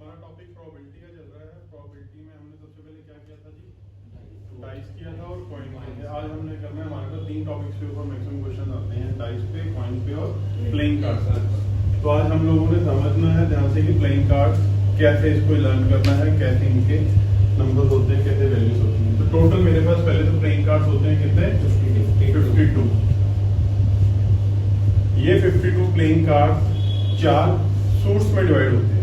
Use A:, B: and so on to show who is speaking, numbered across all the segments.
A: हमारा topic probability का चल रहा है। प्रोबेबिलिटी में हमने सबसे पहले क्या किया था जी, डाइस किया था और कॉइन किए थे। आज हमने करना है, हमारे पास तीन टॉपिक्स के ऊपर मैक्सिमम क्वेश्चन आते हैं, डाइस पे, कॉइन पे और प्लेइंग कार्ड्स पे। तो आज हम लोगों ने समझना है ध्यान से कि प्लेइंग कार्ड्स कैसे इसको लर्न करना है, कैसे इनके नंबर्स होते हैं, कैसे वैल्यूज होती हैं। तो टोटल मेरे पास पहले तो प्लेइंग कार्ड्स होते हैं कितने, 52। ये 52 प्लेइंग कार्ड्स 4 सूट्स में डिवाइड होते हैं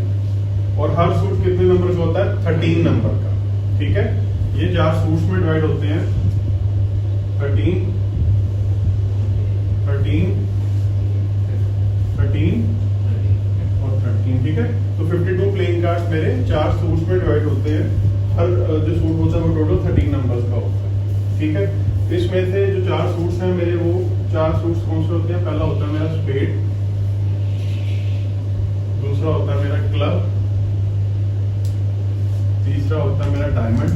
A: और हर सूट कितने नंबर का होता है, 13 नंबर का। ठीक है, ये 4 सूट्स में डिवाइड होते हैं, 13, 13, 13 और 13। ठीक है, तो 52 प्लेइंग कार्ड्स मेरे 4 सूट्स में डिवाइड होते हैं। हर जो सूट होता है वो टोटल 13 नंबर्स का होता है। ठीक है, इसमें से जो 4 सूट्स हैं मेरे, वो 4 सूट्स कौन से होते हैं? पहला होता है मेरा स्पेड, दूसरा होता है मेरा क्लब, तीसरा होता है मेरा डायमंड,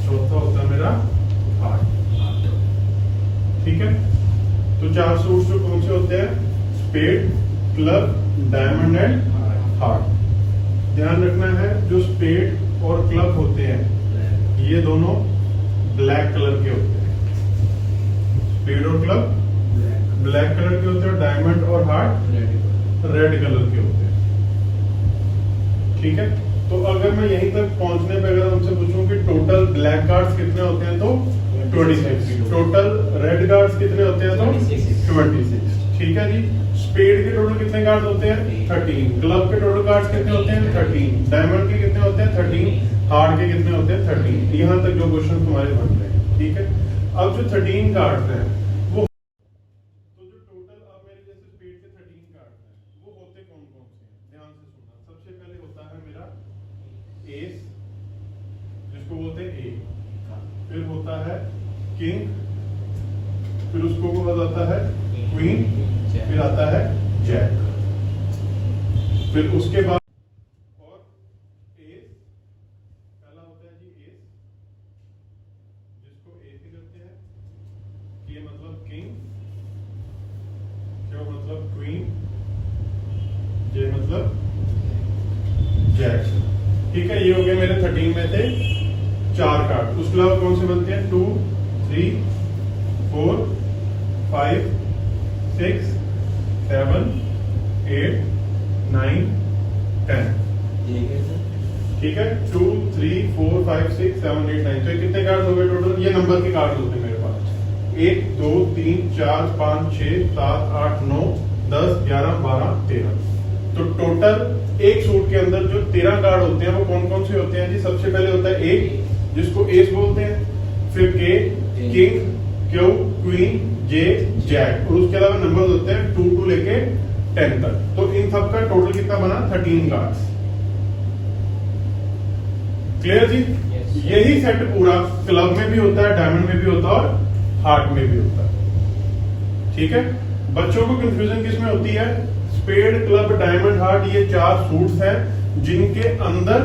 A: चौथा होता है मेरा हार्ट। ठीक है, तो 4 सूट्स जो कौन से होते हैं? Spade, club, diamond and heart. ध्यान रखना है, जो स्पेड और क्लब होते हैं ये दोनों ब्लैक कलर के होते हैं। स्पेड और क्लब ब्लैक कलर के होते हैं, डायमंड और हार्ट रेड कलर के होते हैं। ठीक है, तो अगर मैं यहीं तक पहुंचने पे अगर हमसे पूछूं कि टोटल ब्लैक कार्ड्स कितने होते हैं, तो 26। टोटल रेड कार्ड्स कितने होते हैं, तो 26। ठीक है जी। स्पेड के टोटल कितने कार्ड्स होते हैं? 13। क्लब के टोटल कार्ड्स कितने होते हैं? 13। डायमंड के कितने होते हैं? 13। हार्ट के कितने होते हैं? 13। यहां तक जो क्वेश्चन तुम्हारे बन रहे हैं। ठीक है, अब जो 13 कार्ड्स हैं वो, तो जो टोटल अब मेरे जैसे स्पेड के 13 कार्ड्स हैं वो होते कौन कौन से हैं? ध्यान से सुनना। सबसे पहले होता है मेरा एस, जिसको बोलते हैं ए, फिर होता है किंग, फिर उसको बोला जाता है क्वीन, फिर आता है जैक, फिर उसके बाद और एस, पहला होता है जी एस, जिसको ए से करते हैं, ये मतलब किंग, क्यों मतलब क्वीन, जे मतलब जैक। ठीक है, ये हो गए मेरे 13 में से 4 कार्ड। उसके अलावा कौन से बनते हैं? 2, 3, 4, 5, 6, 7, 8, 9, 10। ठीक है, 2, 3, 4, 5, 6, 7, 8, 9। तो कितने कार्ड हो गए टोटल? ये नंबर के कार्ड होते हैं मेरे पास। 1, 2, 3, 4, 5, 6, 7, 8, 9, 10, 11, 12, 13। तो टोटल एक सूट के अंदर जो 13 कार्ड होते हैं वो कौन कौन से होते हैं जी? सबसे पहले होता है ए, जिसको एस बोलते हैं, फिर के, किंग, क्यू, क्वीन, जे, जैक, और उसके अलावा नंबर होते हैं 2 to लेके 10 तक। तो इन सब का टोटल कितना बना? 13 कार्ड्स। क्लियर जी? यही सेट पूरा क्लब में भी होता है, डायमंड में भी होता है और हार्ट में भी होता है। ठीक है, बच्चों को कंफ्यूजन किसमें होती है? स्पेड, क्लब, डायमंड, हार्ट, ये 4 सूट्स हैं जिनके अंदर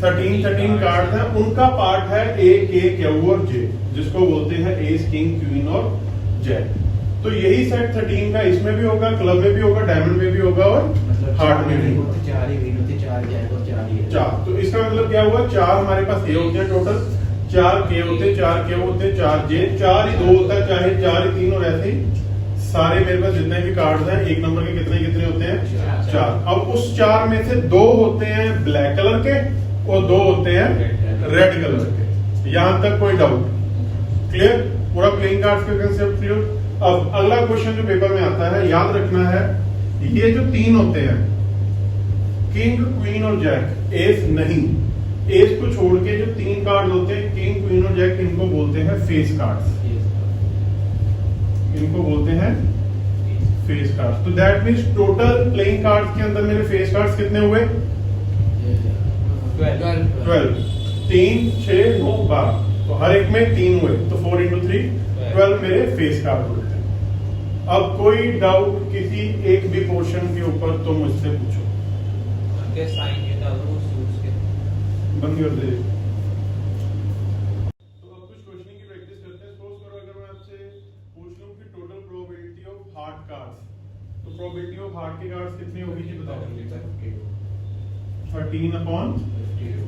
A: 13 कार्ड है। उनका पार्ट है ए, के, क्यू और जे, जिसको बोलते हैं एस, किंग, क्वीन और जैक। तो यही सेट 13 का इसमें भी होगा, क्लब में भी होगा, डायमंड में भी होगा और हार्ट में भी होगा।
B: 4 ही विन होते, 4 जैक और 4 ही
A: 4। तो इसका मतलब क्या हुआ? 4 हमारे पास ए होते हैं टोटल, 4 के होते, 4 के होते, 4 जे, 4 ही 2 होता है, चाहे 4 ही 3, और ऐसे ही सारे मेरे पास जितने भी कार्ड्स हैं एक नंबर के कितने कितने होते हैं? 4। अब उस 4 में से 2 होते हैं ब्लैक कलर के और 2 होते हैं रेड कलर के। यहां तक कोई डाउट? क्लियर? पूरा प्लेइंग कार्ड्स का कंसेप्ट क्लियर। अब अगला क्वेश्चन जो पेपर में आता है, याद रखना है, ये जो 3 होते हैं किंग, क्वीन और जैक, एस नहीं, एस को छोड़ के जो 3 कार्ड होते हैं किंग, क्वीन और जैक, इनको बोलते हैं फेस कार्ड्स। इनको बोलते हैं फेस कार्ड्स। तो that means total playing cards के अंदर मेरे फेस कार्ड्स कितने हुए? 12। 3, 6, 9, 12। तो हर एक में 3 हुए, तो 4 into 3, 12 मेरे फेस कार्ड हुए थे। अब कोई डाउट किसी एक भी पोर्शन के ऊपर तो मुझसे पूछो। बंद कर दे। तो अब कुछ क्वेश्चनिंग की प्रैक्टिस करते हैं। सपोज करो अगर मैं आपसे पूछ लूं कि total probability of heart cards तो प्रोबेबिलिटी ऑफ हार्ट के कार्ड्स कितनी होगी जी बताओ?
B: 52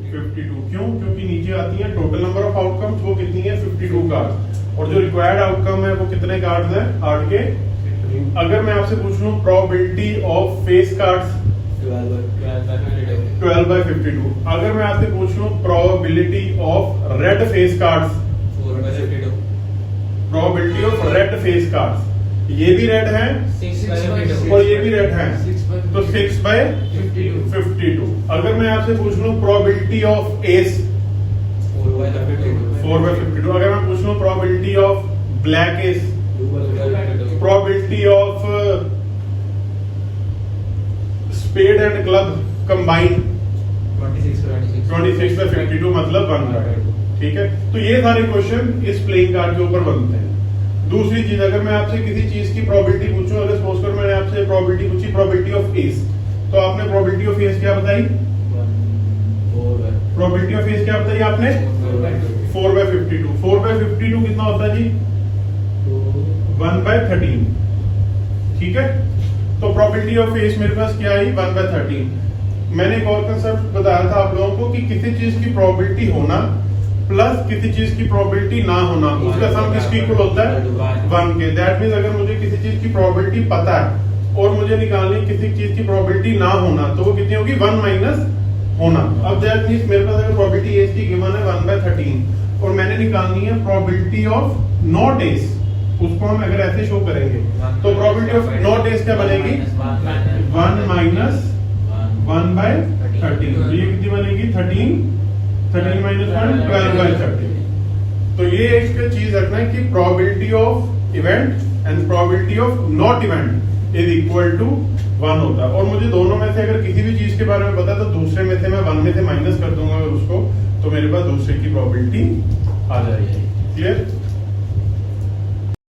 A: 13/52। क्यों? क्योंकि नीचे आती है टोटल नंबर ऑफ आउटकम्स, वो कितनी है 52 कार्ड, और जो रिक्वायर्ड आउटकम है वो कितने कार्ड्स हैं हार्ट के? अगर मैं आपसे पूछ लूं प्रोबेबिलिटी ऑफ फेस कार्ड्स 12/52, अगर मैं आपसे पूछ लूं probability of red face cards,
B: 4/52
A: probability of red face cards, ये भी रेड है
B: 6/52
A: और ये भी रेड है, तो 6/52। अगर मैं आपसे पूछ लूं प्रोबेबिलिटी ऑफ एस 4/52, अगर मैं पूछ लूं probability of black ace,
B: 2/52
A: probability of spade and club combined 26/52 मतलब 1/2। ठीक है, तो ये सारे क्वेश्चन इस प्लेइंग कार्ड के ऊपर बनते हैं। दूसरी चीज, अगर मैं आपसे किसी चीज की प्रोबेबिलिटी पूछूं, अगर सपोज कर मैंने आपसे प्रोबेबिलिटी पूछी प्रोबेबिलिटी ऑफ एस, तो आपने प्रोबेबिलिटी ऑफ एस क्या बताई? प्रोबेबिलिटी ऑफ एस क्या बताई आपने? 4/52। 4/52 कितना होता है जी? 1/13। ठीक है, तो प्रोबेबिलिटी ऑफ एस मेरे पास क्या आई? 1/13। मैंने एक और कंसेप्ट बताया था आप लोगों को कि किसी चीज की प्रोबेबिलिटी होना प्लस किसी चीज की प्रोबेबिलिटी ना होना, उसका सम किसके इक्वल होता है? 1 के। दैट मींस अगर मुझे किसी चीज की प्रोबेबिलिटी पता है और मुझे निकालनी किसी चीज की प्रोबेबिलिटी ना होना, तो वो कितनी होगी? 1 माइनस होना। अब दैट मींस मेरे पास अगर प्रोबेबिलिटी एस की गिवन है 1/13 और मैंने निकालनी है प्रोबेबिलिटी ऑफ नॉट एस, उसको हम अगर ऐसे शो करेंगे तो प्रोबेबिलिटी ऑफ नॉट एस क्या बनेगी? 1 माइनस 1/13। तो ये कितनी बनेगी? 13 माइनस 1 12/13। तो ये एक चीज रखना है कि probability of event and probability of not event is equal to 1 होता है। और मुझे दोनों में से अगर किसी भी चीज के बारे में पता है तो दूसरे में से मैं 1 में से माइनस कर दूंगा उसको, तो मेरे पास दूसरे की प्रोबेबिलिटी आ जाएगी। क्लियर?